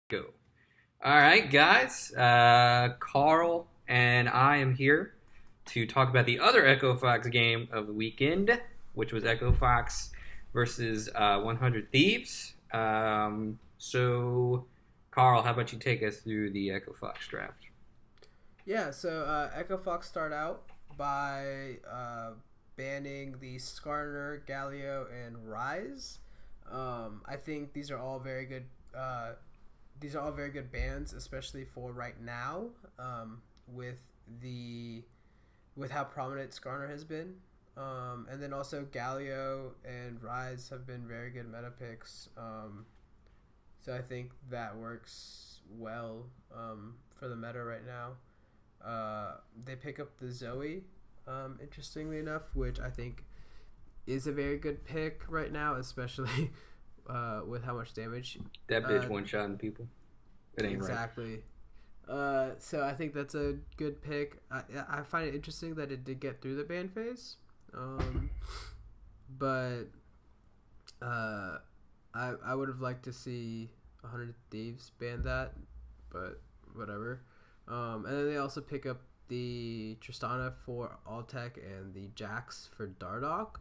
Go. All right, guys. Carl and I am here to talk about the other Echo Fox game of the weekend, which was Echo Fox versus 100 Thieves. Carl, how about you take us through the Echo Fox draft? Yeah, so Echo Fox start out by banning the Skarner, Galio, and Rise. I think these are all very good. These are all very good bans, especially for right now, with the with how prominent Skarner has been. And then also Galio and Rise have been very good meta picks. So I think that works well for the meta right now. They pick up the Zoe, interestingly enough, which I think is a very good pick right now, especially with how much damage. That bitch one shotting people. It ain't right. Exactly. So I think that's a good pick. I find it interesting that it did get through the ban phase, but I would have liked to see 100 Thieves ban that, but whatever. And then they also pick up the Tristana for Altec and the Jax for Dardoch.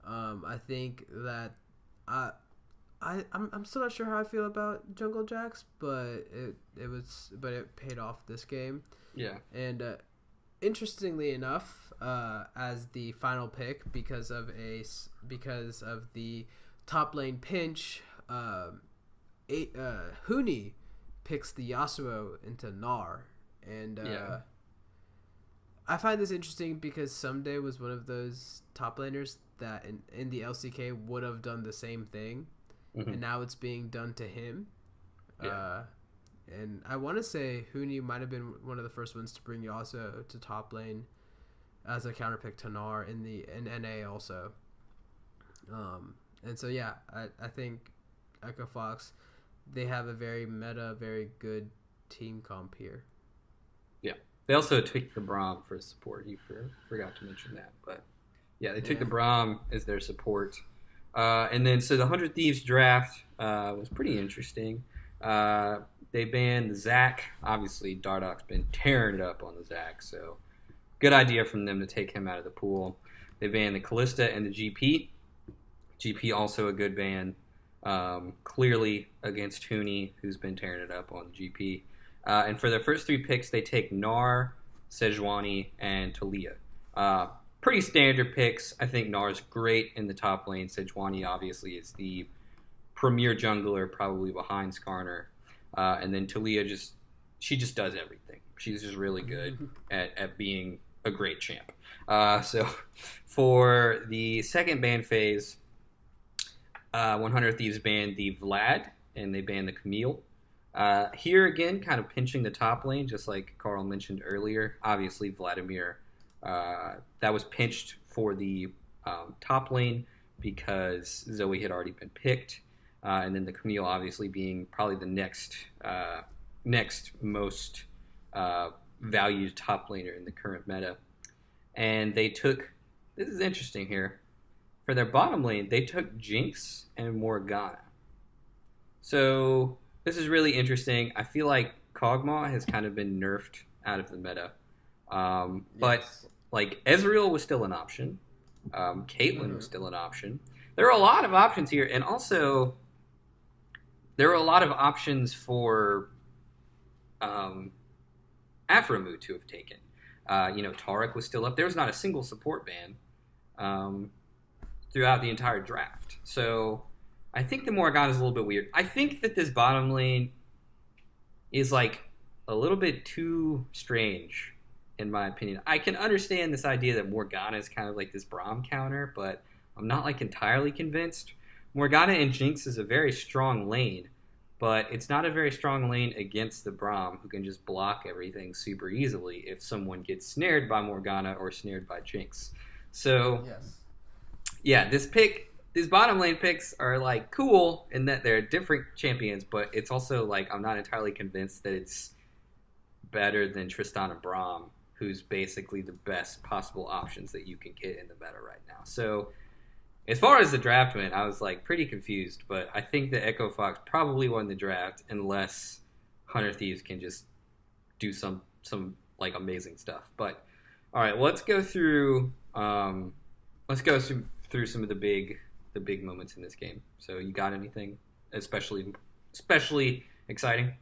I think that I'm still not sure how I feel about Jungle Jax, but it paid off this game. Yeah. And interestingly enough, as the final pick because of the top lane pinch, Huni picks the Yasuo into Gnar. And I find this interesting because Someday was one of those top laners that in the LCK would have done the same thing, and now it's being done to him. Yeah. And I want to say Huni might have been one of the first ones to bring Yasuo to top lane as a counterpick to Gnar in NA also. And so yeah, I think Echo Fox, they have a very meta, very good team comp here. Yeah. They also took the Braum for support. You forgot to mention that. But yeah, they took the Braum as their support. And then, so the 100 Thieves draft was pretty interesting. They banned Zac. Obviously, Dardoch's been tearing it up on the Zac. So good idea from them to take him out of the pool. They banned the Callista and the GP. GP also a good ban. Clearly against Huni, who's been tearing it up on the GP. And for their first three picks, they take Gnar, Sejuani, and Talia. Pretty standard picks. I think Gnar's great in the top lane. Sejuani obviously is the premier jungler, probably behind Skarner. And then Talia just does everything. She's just really good at being a great champ. So for the second ban phase, 100 Thieves banned the Vlad, and they banned the Camille. Here again, kind of pinching the top lane, just like Carl mentioned earlier. Obviously, Vladimir, that was pinched for the top lane because Zoe had already been picked. And then the Camille obviously being probably the next most valued top laner in the current meta. And they took, this is interesting here, for their bottom lane, they took Jinx and Morgana. So this is really interesting. I feel like Kog'Maw has kind of been nerfed out of the meta. But like Ezreal was still an option. Caitlyn was still an option. There are a lot of options here, and also there are a lot of options for Aphromoo to have taken. Taric was still up. There was not a single support ban throughout the entire draft. So I think the Morgana is a little bit weird. I think that this bottom lane is like a little bit too strange, in my opinion. I can understand this idea that Morgana is kind of like this Braum counter, but I'm not like entirely convinced. Morgana and Jinx is a very strong lane, but it's not a very strong lane against the Braum, who can just block everything super easily if someone gets snared by Morgana or snared by Jinx. So, yeah, these bottom lane picks are like cool in that they're different champions, but it's also like I'm not entirely convinced that it's better than Tristana Braum, who's basically the best possible options that you can get in the meta right now. So as far as the draft went, I was like pretty confused, but I think that Echo Fox probably won the draft unless Hunter Thieves can just do some like amazing stuff. But all right, let's go through some of the big moments in this game. So you got anything especially exciting?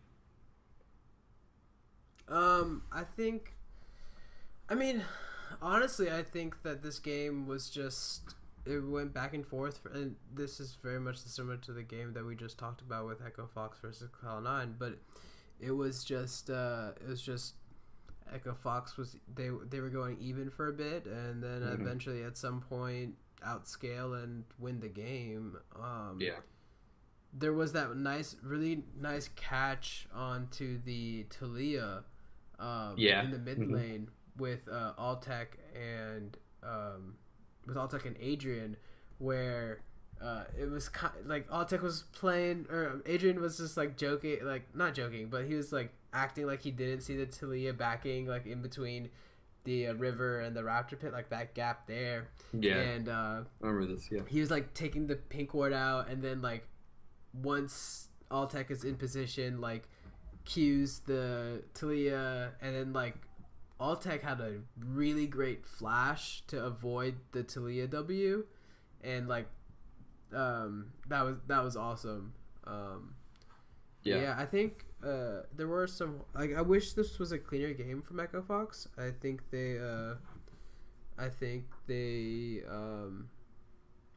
Honestly, I think that this game was just, it went back and forth, and this is very much similar to the game that we just talked about with Echo Fox versus Cloud9, but it was just Echo Fox was, they were going even for a bit, and then eventually at some point outscale and win the game. There was that really nice catch onto the Talia in the mid lane with Altec and Adrian, where it was like Altec was playing, or Adrian was just like joking, like not joking, but he was like acting like he didn't see the Talia backing like in between the river and the Raptor pit, like that gap there. Yeah, and I remember this. Yeah, he was like taking the pink ward out, and then like once Altec is in position, like cues the Talia, and then like Altec had a really great flash to avoid the Talia W, and like that was awesome. I think there were some, like, I wish this was a cleaner game from Echo Fox. I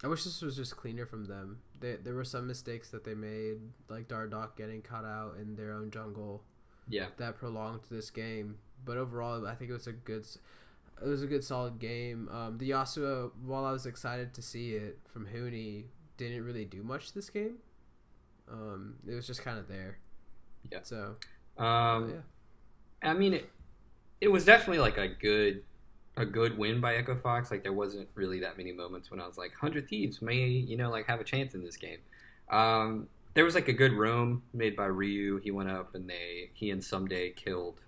wish this was just cleaner from them. There were some mistakes that they made, like Dardoch getting caught out in their own jungle. Yeah, that prolonged this game. But overall, I think it was a good solid game. The Yasuo, while I was excited to see it from Huni, didn't really do much this game. It was just kind of there. Yeah. So. I mean, it was definitely like a good win by Echo Fox. Like there wasn't really that many moments when I was like, 100 Thieves may like have a chance in this game. There was like a good roam made by Ryu. He went up and he and Someday killed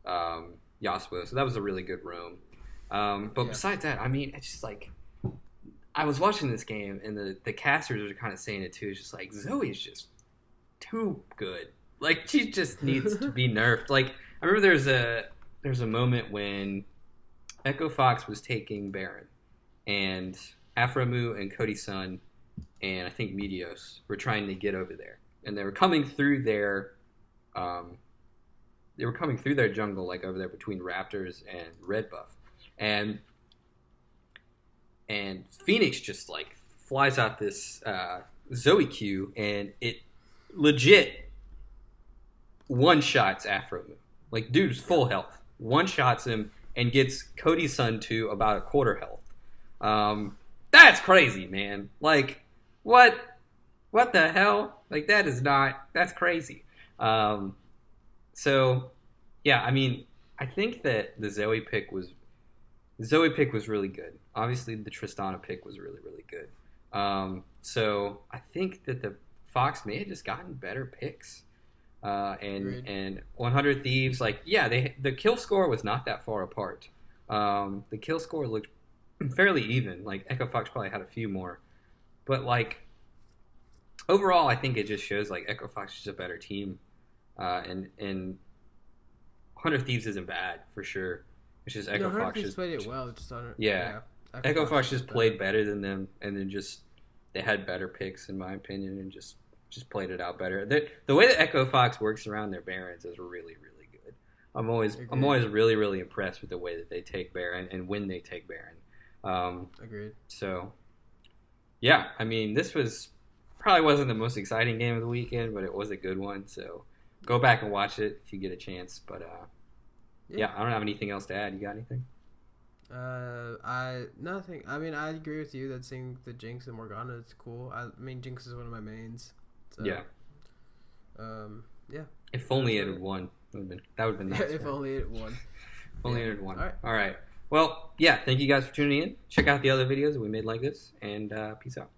Yasuo, so that was a really good roam. But besides that, I mean, it's just like I was watching this game, and the casters are kind of saying it too. It's just like Zoe's just too good. Like she just needs to be nerfed. Like I remember there's a moment when Echo Fox was taking Baron, and Afromu and Cody Sun and I think Meteos were trying to get over there, and they were coming through their jungle, like over there between Raptors and Red Buff, and Phoenix just like flies out this Zoe Q, and it legit one shots Afromu. Like dude's full health, one shots him and gets Cody's son to about a quarter health. That's crazy, man. Like what the hell? Like that's crazy. So yeah, I mean, I think that the Zoe pick was really good. Obviously, the Tristana pick was really, really good. So I think that the Fox may have just gotten better picks. And 100 Thieves, like, yeah, the kill score was not that far apart. The kill score looked fairly even. Like Echo Fox probably had a few more, but like overall, I think it just shows like Echo Fox is a better team, and 100 Thieves isn't bad for sure. It's just Echo Fox just played it well. Just on Echo Fox just played better than them, and then just they had better picks in my opinion, and just played it out better. The way that Echo Fox works around their Barons is really, really good. I'm always really, really impressed with the way that they take Baron and when they take Baron. Agreed. So, yeah, I mean, this probably wasn't the most exciting game of the weekend, but it was a good one. So, go back and watch it if you get a chance. But yeah, I don't have anything else to add. You got anything? Nothing. I mean, I agree with you that seeing the Jinx and Morgana is cool. I mean, Jinx is one of my mains. So, yeah. Yeah. If only it had won. That would have been nice. If only it won. If only it had won. All right. Well, yeah, thank you guys for tuning in. Check out the other videos that we made like this, and peace out.